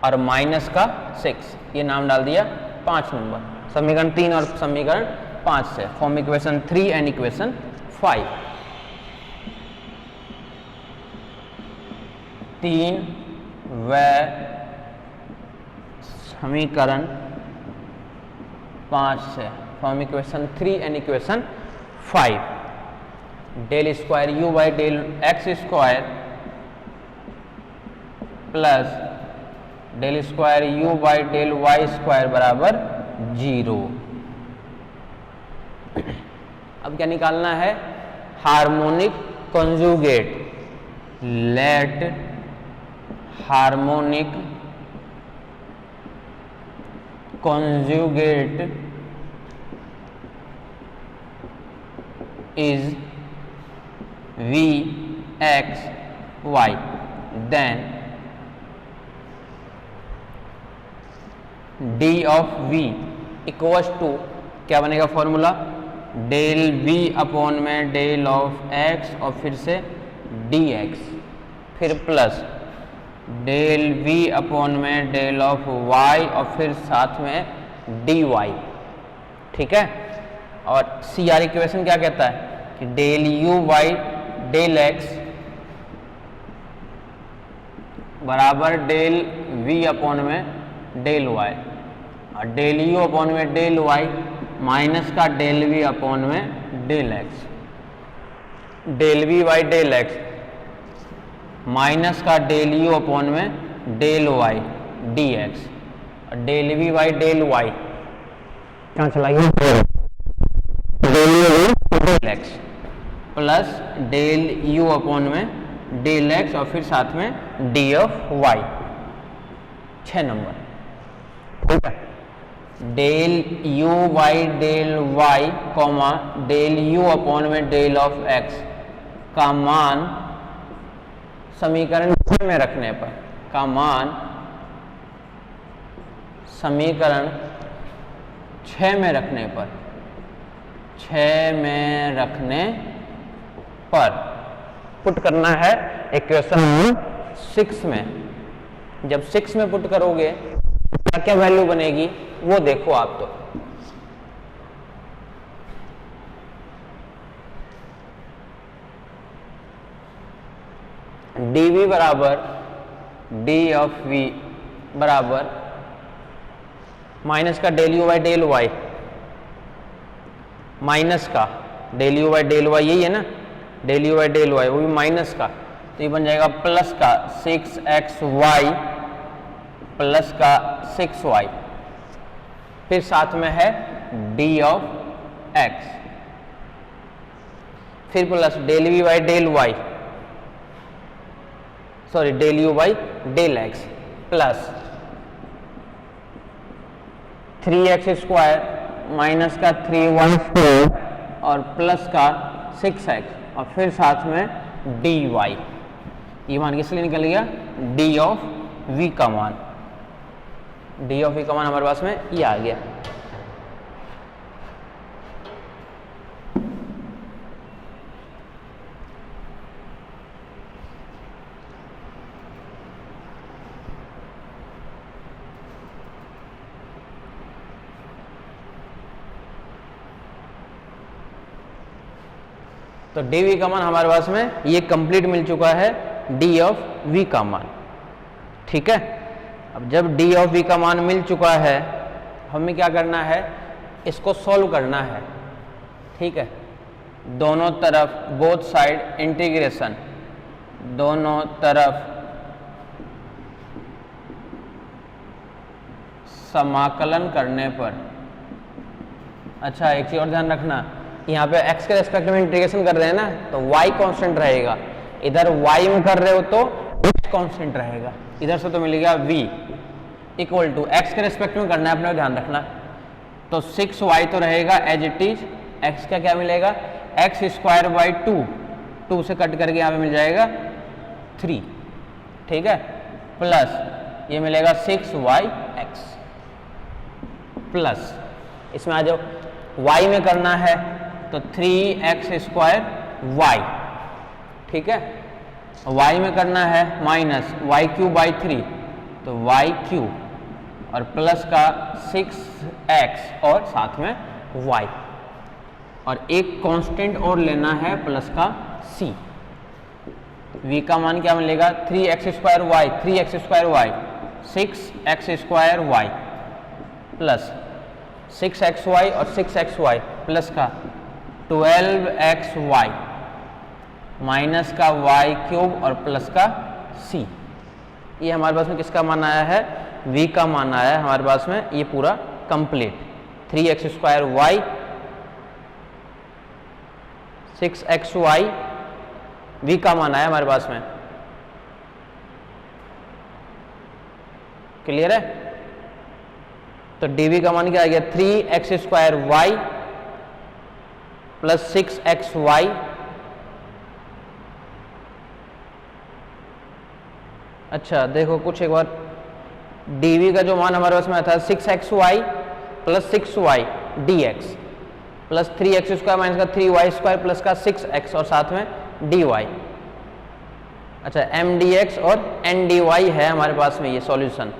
और माइनस का 6, ये नाम डाल दिया 5 नंबर। समीकरण 3 और समीकरण 5 से फॉर्म इक्वेशन 3 एंड इक्वेशन 5। 3 व समीकरण 5 से form equation 3 and equation 5। Del square u by del x square plus del square u by del y square बराबर 0। अब क्या निकालना है? Harmonic conjugate. Let harmonic conjugate is v x y, then d of v equals to क्या बनेगा formula? Del v upon में del of x और फिर से डी एक्स, फिर प्लस डेल वी अपॉन में डेल ऑफ वाई और फिर साथ में डी वाई। ठीक है। और सी आर इक्वेशन क्या कहता है कि del u by del x बराबर डेल वी अपॉन में डेल वाई और डेल यू अपॉन में डेल वाई माइनस का डेल वी अपॉन में del x. Del v by del x minus का डेल यू अपॉन में डेल वाई डी एक्स और del v by del y क्या चलाइए del u del x plus del u upon में del x और फिर साथ में डी ऑफ वाई। 6 नंबर। ठीक है। Del u by del y comma del u upon में डेल ऑफ एक्स का मान समीकरण 6 में रखने पर का मान समीकरण 6 में रखने पर 6 में रखने पर पुट करना है इक्वेशन 6 में। जब 6 में पुट करोगे क्या क्या वैल्यू बनेगी वो देखो आप। तो डी वी बराबर डी ऑफ वी बराबर माइनस का del u by del y, minus का del u by del y, यही है ना del u by del y, वो भी माइनस का, तो ये बन जाएगा प्लस का 6xy प्लस का 6y, फिर साथ में है d ऑफ x, फिर plus del v by del y, sorry del u by del x plus 3x square minus का 3y स्क्वायर और प्लस का 6x और फिर साथ में dy। ये मान किस लिए निकल गया? d ऑफ v का मान। डी ऑफ ई का मान हमारे पास में ये आ गया। तो डी वी का मान हमारे पास में ये कंप्लीट मिल चुका है, डी ऑफ वी का मान। ठीक है। अब जब d ऑफ v का मान मिल चुका है, हमें क्या करना है? इसको सॉल्व करना है। ठीक है। दोनों तरफ बोथ साइड इंटीग्रेशन, दोनों तरफ समाकलन करने पर, अच्छा एक चीज और ध्यान रखना, यहाँ पे x के रेस्पेक्ट में इंटीग्रेशन कर रहे हैं ना, तो y कांस्टेंट रहेगा। इधर y में कर रहे हो तो x कांस्टेंट रहेगा। इधर से तो मिलेगा v इक्वल टू x के रेस्पेक्ट में करना है, अपने ध्यान रखना। तो 6y तो रहेगा एज इट इज, x का क्या मिलेगा? x स्क्वायर बाई 2 से कट करके यहाँ पे मिल जाएगा 3। ठीक है। प्लस ये मिलेगा 6yx प्लस इसमें आ जाओ, y में करना है तो 3x स्क्वायर y। ठीक है। y में करना है माइनस y क्यूब बाई 3 तो वाई क्यूब और प्लस का 6x और साथ में y, और एक कांस्टेंट और लेना है प्लस का c। v का मान क्या मिलेगा 3x² y, 3x² y 6x² y plus 6xy और 6xy प्लस का 12xy माइनस का y क्यूब और प्लस का c। ये हमारे पास में किसका मान आया है, v का मान आया है हमारे पास में, ये पूरा complete 3x² y 6xy v का मान आया हमारे पास में। क्लियर है? तो dv का मान क्या आ गया 3x² y प्लस 6xy अच्छा देखो कुछ एक बार, dv का जो मान हमारे पास में था 6xy plus 6y dx plus 3x² minus का 3y² प्लस का 6x और साथ में dy। अच्छा mdx और ndy है हमारे पास में ये सॉल्यूशन।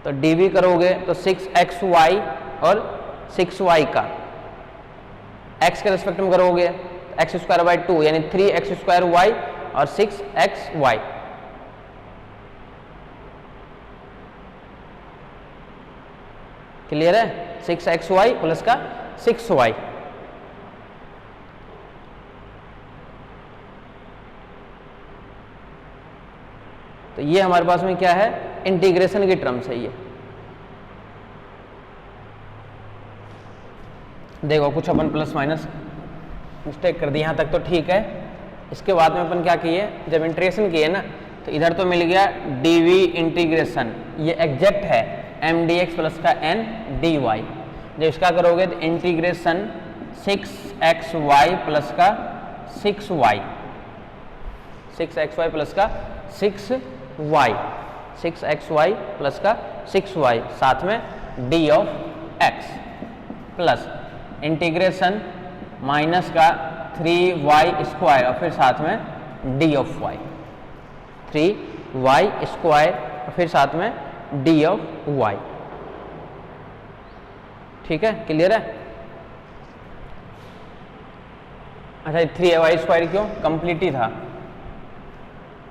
तो dv करोगे तो 6xy और 6y का x के रेस्पेक्ट में करोगे x²/2 यानी 3x² y और 6xy। क्लियर है? 6xy प्लस का 6y। तो ये हमारे पास में क्या है, इंटीग्रेशन की टर्म्स है ये। देखो कुछ अपन प्लस माइनस मिस्टेक कर दी, यहाँ तक तो ठीक है। इसके बाद में अपन क्या किए, जब इंटीग्रेशन किए ना तो इधर तो मिल गया dv इंटीग्रेशन, ये एग्जैक्ट है mdx प्लस का n dy। जब इसका करोगे तो इंटीग्रेशन 6xy प्लस का 6y, 6xy प्लस का 6y, 6xy प्लस का 6y साथ में d ऑफ x प्लस इंटीग्रेशन माइनस का 3y² और फिर साथ में d ऑफ y, 3y² और फिर साथ में d ऑफ y। ठीक है? क्लियर है? अच्छा 3y² क्यों, कंप्लीट ही था।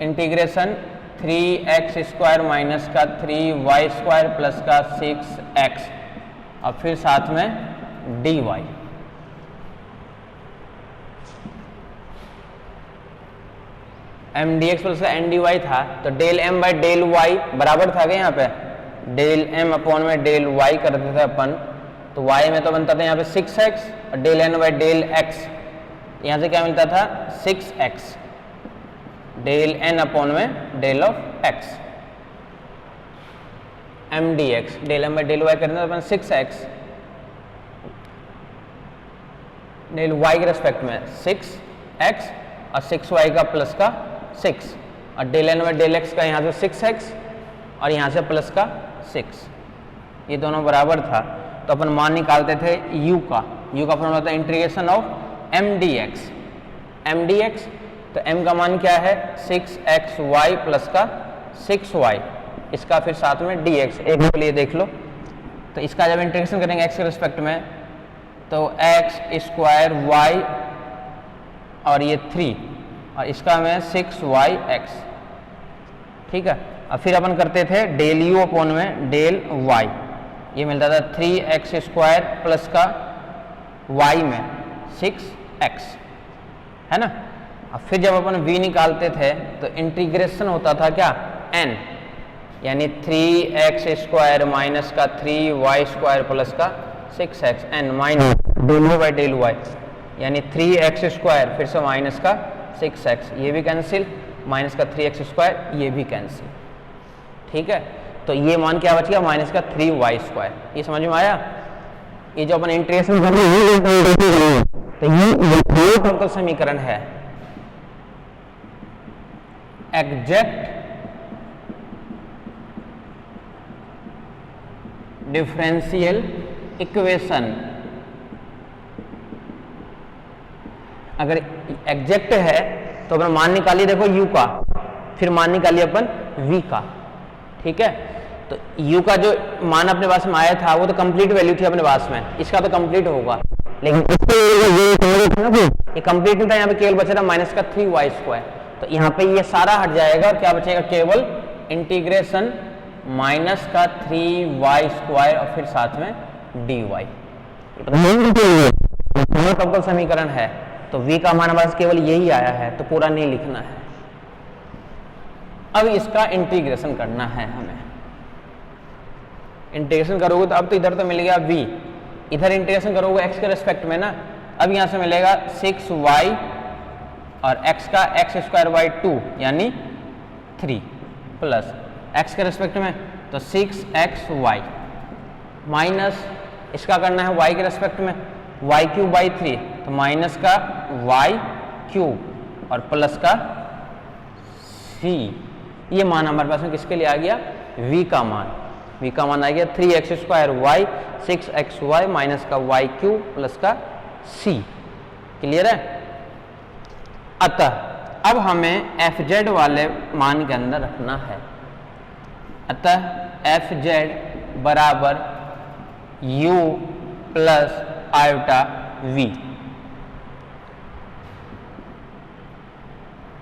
इंटीग्रेशन 3x² माइनस का 3y² प्लस का 6x और फिर साथ में dy। mdx प्लस का ndy था तो del m by del y बराबर था क्या, यहाँ पे डेल m अपॉन में डेल y करते थे अपन, तो y में तो बनता था यहाँ पे 6x और del n by del x, यहाँ से क्या मिलता था 6x, डेल n अपॉन में del of x mdx, del m by del y करते थे अपन 6x डेल y के रेस्पेक्ट में 6x और 6y का प्लस का 6 और del n by del x का यहाँ से 6x और यहाँ से प्लस का 6, ये दोनों बराबर था। तो अपन मान निकालते थे u का फॉर्मूला होता है इंटीग्रेशन ऑफ mdx, mdx तो m का मान क्या है 6xy प्लस का 6y, इसका फिर साथ में dx, एक के लिए देख लो। तो इसका जब इंटीग्रेशन करेंगे x के रिस्पेक्ट में तो x² y और ये 3 और इसका में 6yx। ठीक है? और फिर अपन करते थे डेल u अपॉन में डेल y, ये मिलता था 3x² प्लस का y में 6x, है ना। और फिर जब अपन v निकालते थे तो इंटीग्रेशन होता था क्या n, यानी 3x² माइनस का 3y² प्लस का 6x n minus del u by del y, यानी 3x² फिर से माइनस का 6x, ये भी कैंसिल, माइनस का 3x², ये भी कैंसिल। ठीक है? तो ये मान क्या बच गया माइनस का 3y²। ये समझ में आया? ये जो अपन इंटीग्रेशन कर रहे हैं तो ये अवकल समीकरण है, एग्जैक्ट डिफरेंशियल इक्वेशन। अगर एग्जैक्ट है तो अपन मान निकालिए देखो u का, फिर मान निकालिए अपन v का। ठीक है, तो u का जो मान अपने पास में आया था वो तो कंप्लीट वैल्यू थी अपने पास में, इसका तो कंप्लीट होगा, लेकिन ये कंप्लीट नहीं था, यहाँ पे केवल बचा था माइनस का 3y²। तो यहाँ पे ये सारा हट जाएगा और क्या बचेगा, केवल इंटीग्रेशन माइनस का 3y² और फिर साथ में dy। अवकल समीकरण है तो v का मान हमारे पास केवल यही आया है, तो पूरा नहीं लिखना है। अब इसका इंटीग्रेशन करना है हमें। इंटीग्रेशन करोगे तो अब तो इधर तो मिल गया v, इधर इंटीग्रेशन करोगे x के रेस्पेक्ट में ना, अब यहां से मिलेगा 6y और x का x² 2 यानी 3 प्लस x के रेस्पेक्ट में तो 6xy माइनस इसका करना है y के रेस्पेक्ट में y³ 3 तो माइनस का y³ और प्लस का c। ये मान हमारे पास में किसके लिए आ गया, v का मान। v का मान आ गया 3x² 6xy माइनस का y³ प्लस का c। क्लियर है। अतः अब हमें fz वाले मान के अंदर रखना है। अतः fz बराबर u plus iota v,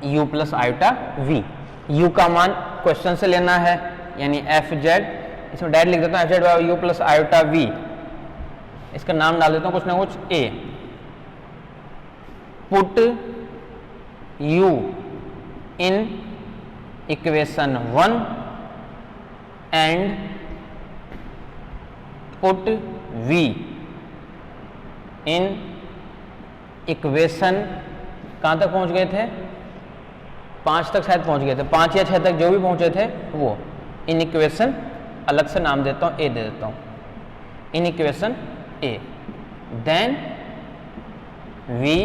u plus iota v। u का मान क्वेश्चन से लेना है, यानी fz, इसमें डायरेक्ट लिख देता हूँ fz बराबर u प्लस आयोटा v। इसका नाम डाल देता हूँ कुछ ना कुछ a। Put u in equation 1 and put v in equation, कहाँ तक पहुँच गए थे, 5 तक शायद पहुँच गए थे, 5 या 6 तक जो भी पहुँचे थे वो। इन इक्वेशन अलग से नाम देता हूँ, ए दे देता हूँ, in equation A. Then we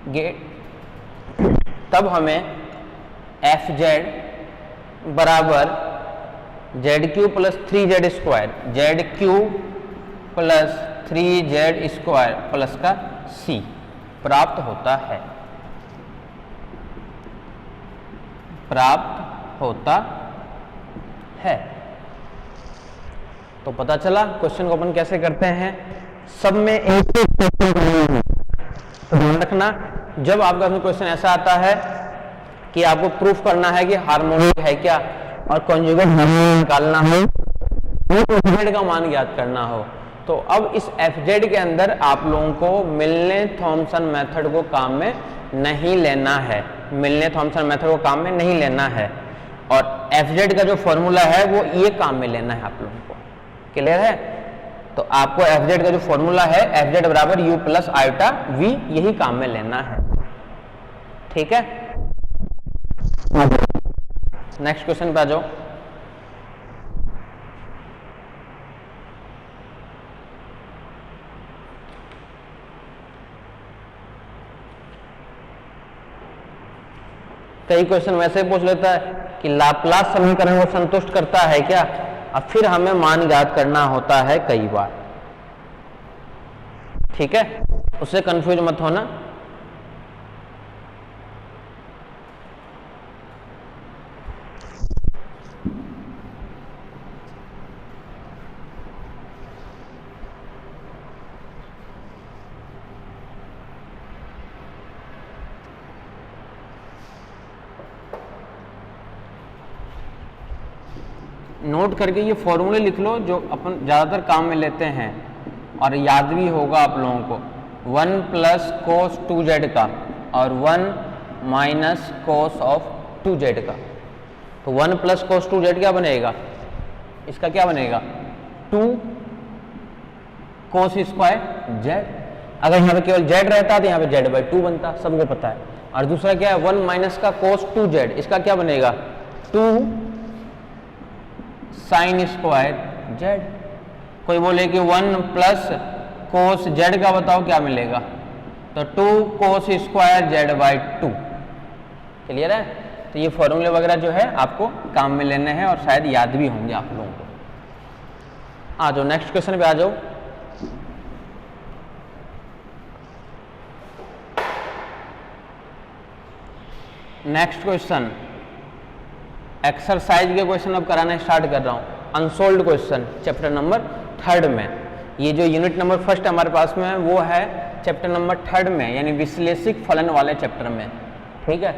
get, तब हमें fz बराबर zq प्लस 3z² zq प्लस 3z² प्लस का c प्राप्त होता है, प्राप्त होता है। तो पता चला क्वेश्चन को अपन कैसे करते हैं, सब में एक ही क्वेश्चन करना है। तो ध्यान रखना, जब आपका क्वेश्चन ऐसा आता है कि आपको प्रूफ करना है कि हार्मोनिक है क्या और कॉन्जुगेट हार्मोनिक निकालना हो, fz का मान ज्ञात करना हो, तो अब इस fz के अंदर आप लोगों को मिलने थॉमसन मेथड को काम में नहीं लेना है, मिलने थॉमसन मेथड को काम में नहीं लेना है, और fz का जो फॉर्मूला है वो ये काम में लेना है आप लोगों को। क्लियर है। तो आपको fz का जो फॉर्मूला है fz बराबर u प्लस आयोटा v, यही काम में लेना है। ठीक है, नेक्स्ट क्वेश्चन पे आ जाओ। कई क्वेश्चन वैसे पूछ लेता है कि लाप्लास समीकरण को संतुष्ट करता है क्या, अब फिर हमें मान ज्ञात करना होता है कई बार। ठीक है, उससे कंफ्यूज मत होना। नोट करके ये फॉर्मूले लिख लो जो अपन ज़्यादातर काम में लेते हैं और याद भी होगा आप लोगों को। 1 प्लस कोस 2z का और 1 माइनस कोस ऑफ 2z का। तो 1 प्लस कोस 2z क्या बनेगा, इसका क्या बनेगा 2 कोस स्क्वायर z। अगर यहाँ पे केवल z रहता तो यहाँ पे z/2 बनता, सबको पता है। और दूसरा क्या है 1 माइनस का कोस 2z, इसका क्या बनेगा 2 साइन स्क्वायर z। कोई बोले कि 1 प्लस कोस z का बताओ क्या मिलेगा, तो 2 कोस स्क्वायर z/2। क्लियर है। तो ये फॉर्मूले वगैरह जो है आपको काम में लेने हैं और शायद याद भी होंगे आप लोगों को। आ जाओ नेक्स्ट क्वेश्चन पे आ जाओ। नेक्स्ट क्वेश्चन, एक्सरसाइज के क्वेश्चन अब कराना स्टार्ट कर रहा हूँ। अनसोल्ड क्वेश्चन चैप्टर नंबर 3 में, ये जो यूनिट नंबर 1 हमारे पास में है वो है चैप्टर नंबर 3 में, यानी विश्लेषिक फलन वाले चैप्टर में, ठीक है।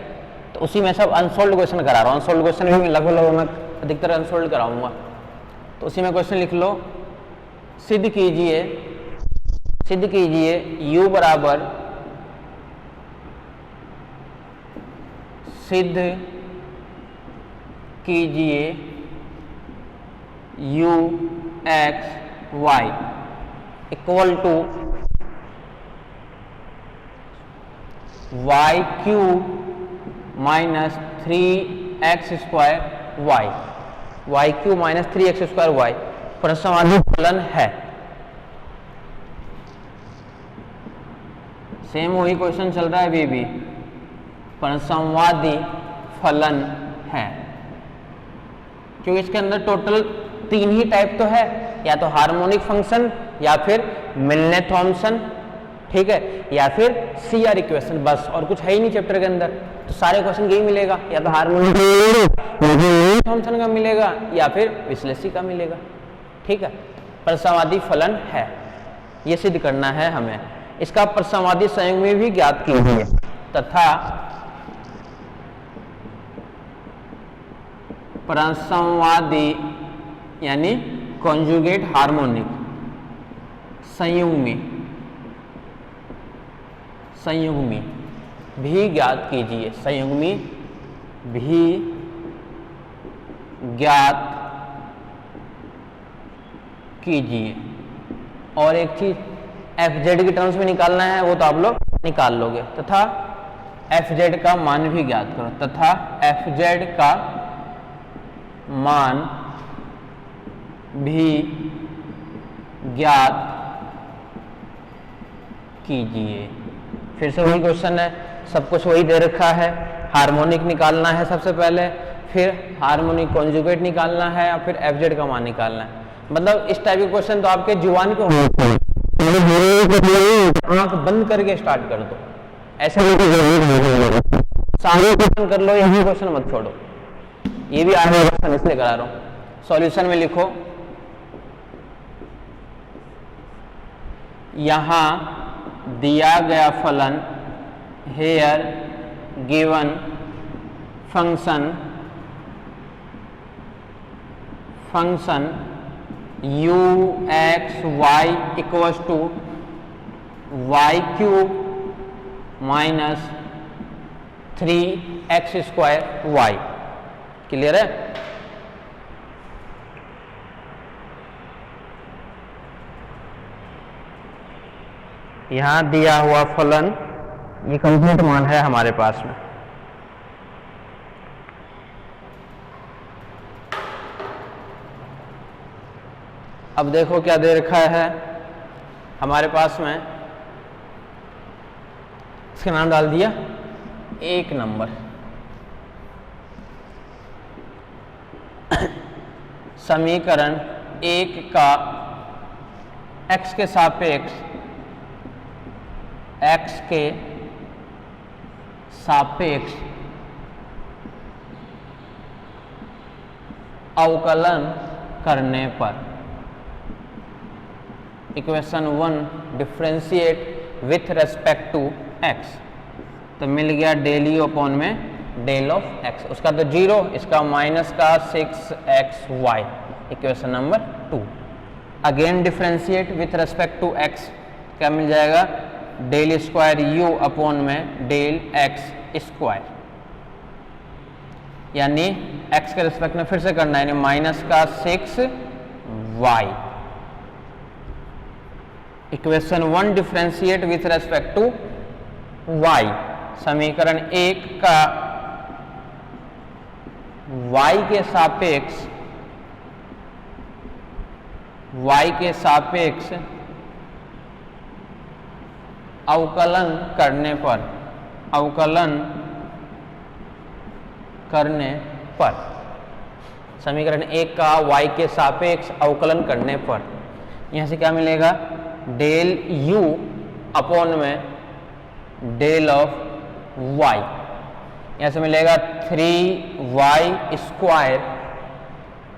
तो उसी में सब अनसोल्ड क्वेश्चन करा रहा हूँ। अनसोल्ड क्वेश्चन भी लगभग मैं अधिकतर अनसोल्ड कराऊंगा। तो उसी में क्वेश्चन लिख लो, सिद्ध कीजिए u बराबर, सिद्ध कीजिए u x y equal to y cube minus 3x square y cube minus 3x square y प्रसमाधि फलन है। सेम वही क्वेश्चन चल रहा है अभी भी, परसंवादी फलन है, क्योंकि इसके अंदर टोटल 3 ही टाइप तो है, या तो हार्मोनिक फंक्शन, या फिर मिलने थॉमसन, ठीक है, या फिर CR इक्वेशन, बस और कुछ है ही नहीं चैप्टर के अंदर। तो सारे क्वेश्चन यही मिलेगा, या तो हार्मोनिक थॉमसन का मिलेगा या फिर विश्लेषी का मिलेगा, ठीक है। परसंवादी फलन है, ये सिद्ध करना है हमें। इसका परसंवादी संयुग्मी भी ज्ञात कीजिए तथा परसंवादी यानी कॉन्जुगेट हार्मोनिक संयुग्मी भी ज्ञात कीजिए, संयुग्मी भी ज्ञात कीजिए। और एक चीज fz की टर्म्स में निकालना है, वो तो आप लोग निकाल लोगे, तथा fz का मान भी ज्ञात करो, तथा fz का मान भी ज्ञात कीजिए। फिर से वही क्वेश्चन है, सब कुछ वही दे रखा है। हार्मोनिक निकालना है सबसे पहले, फिर हार्मोनिक कॉन्जुगेट निकालना है, और फिर fz का मान निकालना है। मतलब इस टाइप के क्वेश्चन तो आपके जुबान को आंख बंद करके स्टार्ट कर दो, ऐसे सारे क्वेश्चन कर लो, यही क्वेश्चन मत छोड़ो। ये भी आगे क्वेश्चन इसलिए करा रहा हूं। सॉल्यूशन में लिखो, यहां दिया गया फलन here given function u x y equals to y cube minus 3x square y। Clear है? यहां दिया हुआ फलन ये कंप्लीट मान है हमारे पास में। अब देखो क्या दे रखा है हमारे पास में, इसका नाम डाल दिया 1 नंबर। समीकरण 1 का x के सापेक्ष अवकलन करने पर equation 1 differentiate with respect to x, तो मिल गया डेल यू अपॉन में डेल ऑफ x, उसका तो 0, इसका माइनस का 6xy, equation number 2। Again differentiate with respect to x, क्या मिल जाएगा? डेल स्क्वायर u अपॉन में डेल x स्क्वायर, यानी x के रेस्पेक्ट में फिर से करना है, यानी माइनस का 6y। Equation 1 differentiate with respect to y, समीकरण 1 का y के सापेक्ष अवकलन करने पर समीकरण 1 का y के सापेक्ष अवकलन करने पर यहां से क्या मिलेगा? डेल u अपॉन में डेल ऑफ y, यहाँ से मिलेगा 3y स्क्वायर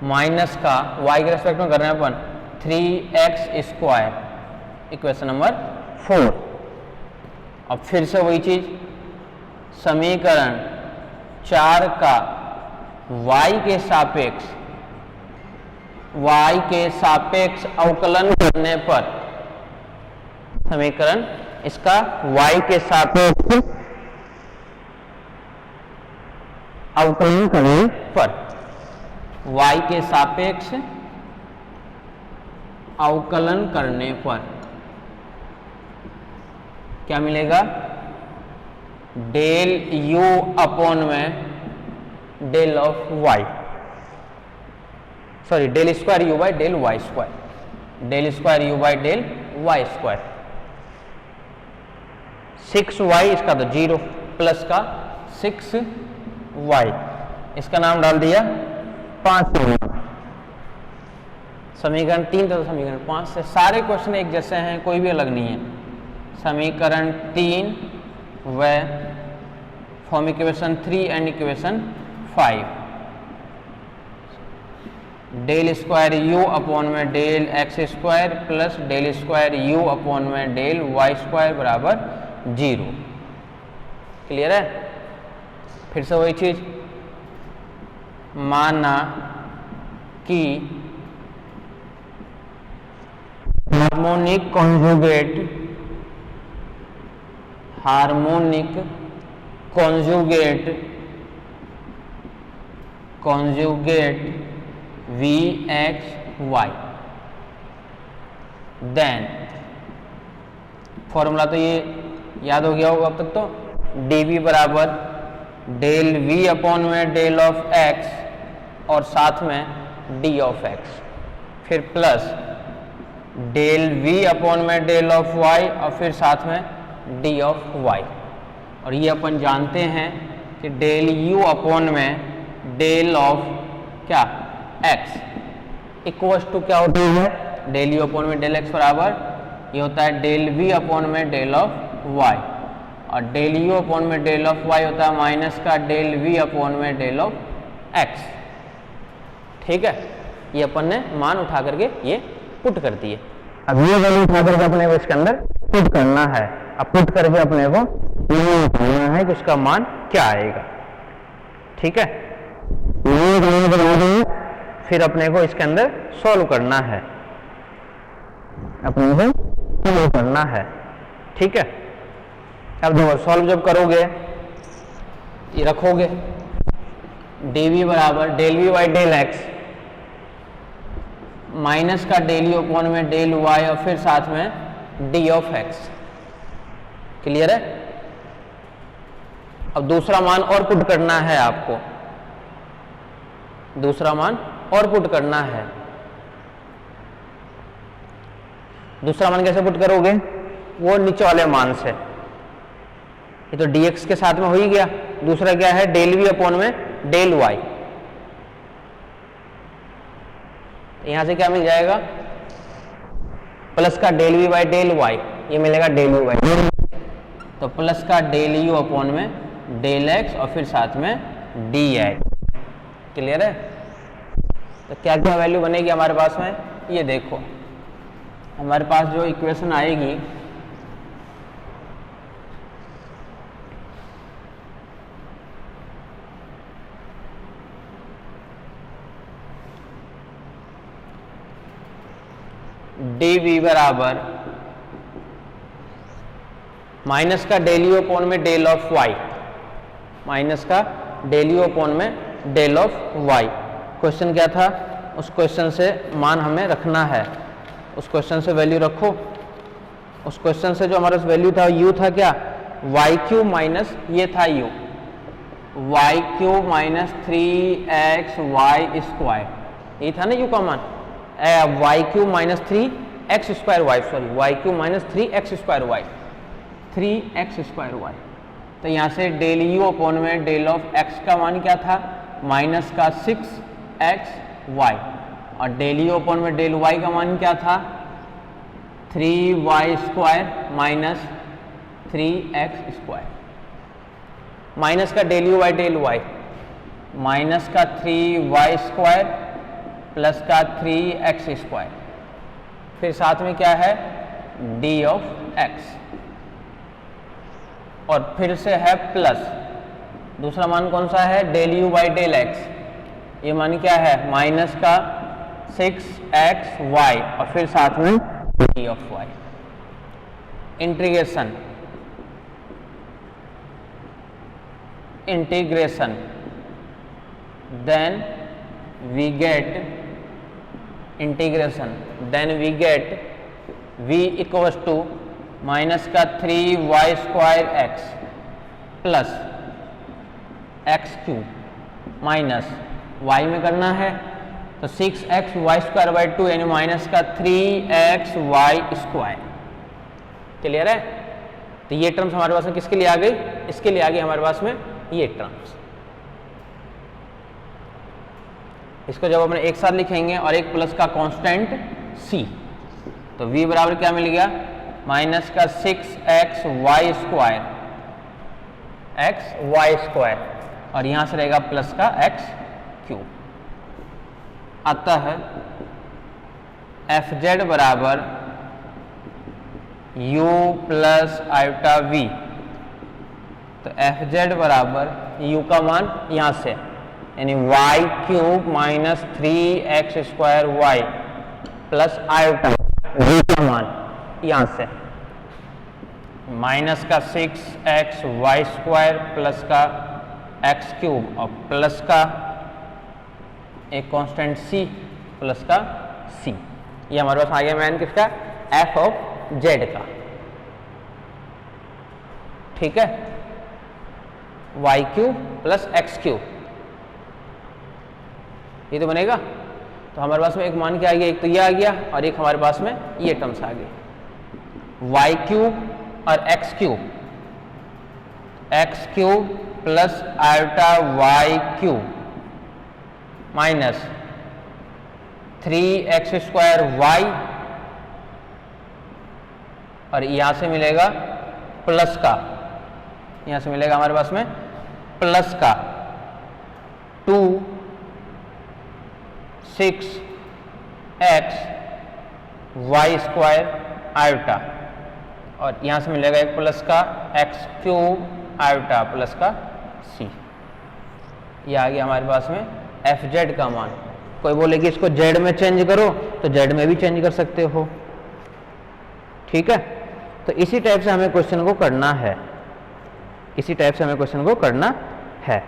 माइनस का y के रेस्पेक्ट में कर रहे हैं अपन 3x स्क्वायर, इक्वेशन नंबर 4। अब फिर से वही चीज, समीकरण 4 का y के सापेक्ष अवकलन करने पर, समीकरण इसका y के सापेक्ष अवकलन करने पर, y के सापेक्ष अवकलन करने पर क्या मिलेगा? डेल u अपॉन में del of y, sorry del square u by del y square, del square u by del y square. 6y इसका तो 0 प्लस का 6y, इसका नाम डाल दिया 5। समीकरण 3 तो समीकरण 5 से सारे क्वेश्चन एक जैसे हैं, कोई भी अलग नहीं है। समीकरण 3 व form equation 3 and equation 5, del square u upon में del x square plus del square u upon में डेल y स्क्वायर बराबर 0। क्लियर है? फिर से वही चीज, माना कि harmonic conjugate Vx y, then formula तो ये याद हो गया होगा अब तक तो, dv बराबर डेल v अपॉन में डेल ऑफ x और साथ में d ऑफ x, फिर प्लस डेल v अपॉन में डेल ऑफ y और फिर साथ में d ऑफ y। और ये अपन जानते हैं कि डेल u अपॉन में डेल ऑफ क्या x इक्वल्स टू क्या होता है? डेल u अपॉन में डेल x बराबर ये होता है डेल v अपॉन में डेल ऑफ y, और डेल u अपॉन में डेल ऑफ y होता है माइनस का डेल v अपॉन में डेल ऑफ x। ठीक है, ये अपन ने मान उठा करके ये पुट कर दिए। अब ये वैल्यू उठा करके अपने को इसके अंदर पुट करना है। अब पुट करके अपने को ये निकालना है कि उसका मान क्या आएगा। ठीक है, ये वैल्यू बना देंगे, फिर अपने को इसके अंदर सॉल्व करना है, अपने को सॉल्व करना है। ठीक है, अब देखो सॉल्व जब करोगे ये रखोगे dv बराबर del v by del x minus का डेल यू अपॉन में डेल वाई और फिर साथ में डी ऑफ एक्स। क्लियर है? अब दूसरा मान और पुट करना है आपको, दूसरा मान और पुट करना है। दूसरा मान कैसे पुट करोगे? वो नीचे वाले मान से, ये तो dx के साथ में हो ही गया। दूसरा क्या है? डेल वी अपॉन में डेल वाई। यहां से क्या मिल जाएगा? प्लस का del v by del y, ये मिलेगा डेल यू बाई, तो प्लस का डेल यू अपॉन में डेल एक्स और फिर साथ में डी एक्स। क्लियर है? तो क्या क्या वैल्यू बनेगी हमारे पास में? ये देखो हमारे पास जो इक्वेशन आएगी dv बराबर माइनस का डेल यू अपॉन में डेल ऑफ वाई, माइनस का डेल यू अपॉन में डेल ऑफ वाई। क्वेश्चन क्या था? उस क्वेश्चन से मान हमें रखना है, उस क्वेश्चन से वैल्यू रखो। उस क्वेश्चन से जो हमारा वैल्यू था u था क्या? वाई क्यू माइनस ये था u, y cube minus 3x y square, ये था ना u का मान। Y cube minus 3x square y, sorry y cube minus 3x square y, 3x square y. तो यहाँ से डेल यू अपॉन में डेल ऑफ x का मान क्या था? माइनस का 6x वाई, और डेल यू अपॉन में डेल y का मान क्या था? 3y square minus 3x square. Minus का del u by del y, minus का 3y² प्लस का 3x², फिर साथ में क्या है d ऑफ x, और फिर से है प्लस दूसरा मान कौन सा है del u by del x, ये मान क्या है माइनस का 6xy और फिर साथ में d of y। Integration then we get v equals to minus का 3y² plus x³ minus y में करना है तो 6xy²/2 यानी माइनस का 3xy²। क्लियर है? तो ये टर्म्स हमारे पास में किसके लिए आ गई, इसके लिए आ गई हमारे पास में ये टर्म्स। इसको जब अपने एक साथ लिखेंगे और एक प्लस का कांस्टेंट c, तो v बराबर क्या मिल गया माइनस का 6xy² और यहां से रहेगा प्लस का x³ अतः fz बराबर u प्लस आयोटा v, तो fz बराबर u का मान यहां से यानी y³ minus 3x² plus iota v का मान यहां से माइनस का 6xy² प्लस का x³ और प्लस का एक कांस्टेंट c प्लस का c, ये हमारे पास आ गया मान किसका f ऑफ z का। ठीक है, y³ प्लस x³, ये तो बनेगा। तो हमारे पास में एक मान क्या आ गया, एक तो ये आ गया और एक हमारे पास में ये टर्म्स आ गए y³ और x³ plus iota y³ minus 3x² और यहां से मिलेगा प्लस का, यहां से मिलेगा हमारे पास में प्लस का 2 6xy² आयोटा और यहां से मिलेगा एक प्लस का x³ आयोटा प्लस का c। ये आ गया हमारे पास में fz का मान। कोई बोले कि इसको z में चेंज करो तो z में भी चेंज कर सकते हो। ठीक है, तो इसी टाइप से हमें क्वेश्चन को करना है, इसी टाइप से हमें क्वेश्चन को करना है।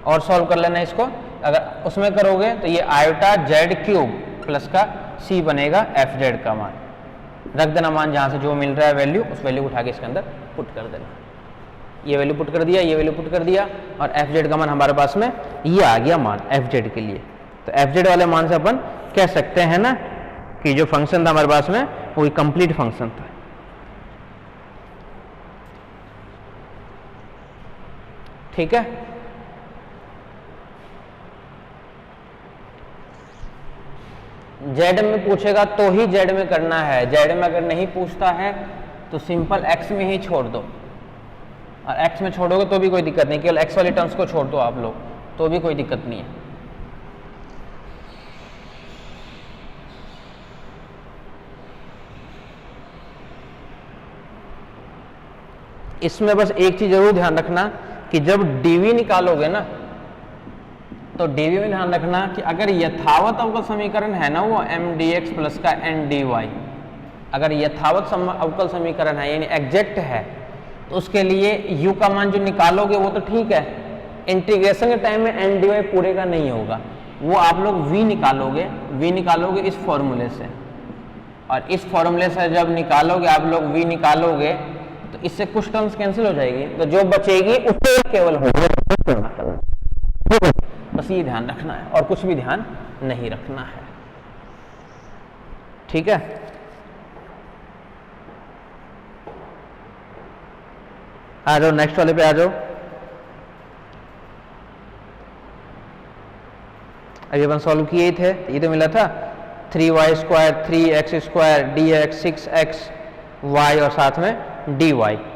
और सॉल्व कर लेना इसको, अगर उसमें करोगे तो ये आयोटा z³ प्लस का c बनेगा fz का मान। रख देना मान जहां से जो मिल रहा है वैल्यू, उस वैल्यू को उठा के इसके अंदर पुट कर देना। ये वैल्यू पुट कर दिया, ये वैल्यू पुट कर दिया और fz का मान हमारे पास में ये आ गया मान fz के लिए। तो fz वाले मान से अपन कह सकते हैं ना कि जो फंक्शन था हमारे पास में वो कंप्लीट फंक्शन था। ठीक है, z में पूछेगा तो ही z में करना है, z में अगर नहीं पूछता है तो सिंपल x में ही छोड़ दो, और x में छोड़ोगे तो भी कोई दिक्कत नहीं, केवल x वाले टर्म्स को छोड़ दो आप लोग तो भी कोई दिक्कत नहीं है। इसमें बस एक चीज जरूर ध्यान रखना कि जब dv निकालोगे ना तो dv में ध्यान रखना कि अगर यथावत अवकल समीकरण है ना वो mdx प्लस का ndy, अगर यथावत अवकल समीकरण है यानी एग्जैक्ट है तो उसके लिए u का मान जो निकालोगे वो तो ठीक है, इंटीग्रेशन के टाइम में ndy पूरे का नहीं होगा, वो आप लोग v निकालोगे इस फॉर्मूले से, और इस फॉर्मूले से जब निकालोगे आप लोग v निकालोगे तो इससे कुछ टर्म्स कैंसिल हो जाएगी, तो जो बचेगी उससे केवल होगा। बस ये ध्यान रखना है और कुछ भी ध्यान नहीं रखना है। ठीक है, आ जाओ नेक्स्ट वाले पे आ जाओ। अभी अपन सॉल्व किए थे, ये तो मिला था 3y² 3x² dx 6x y और साथ में dy।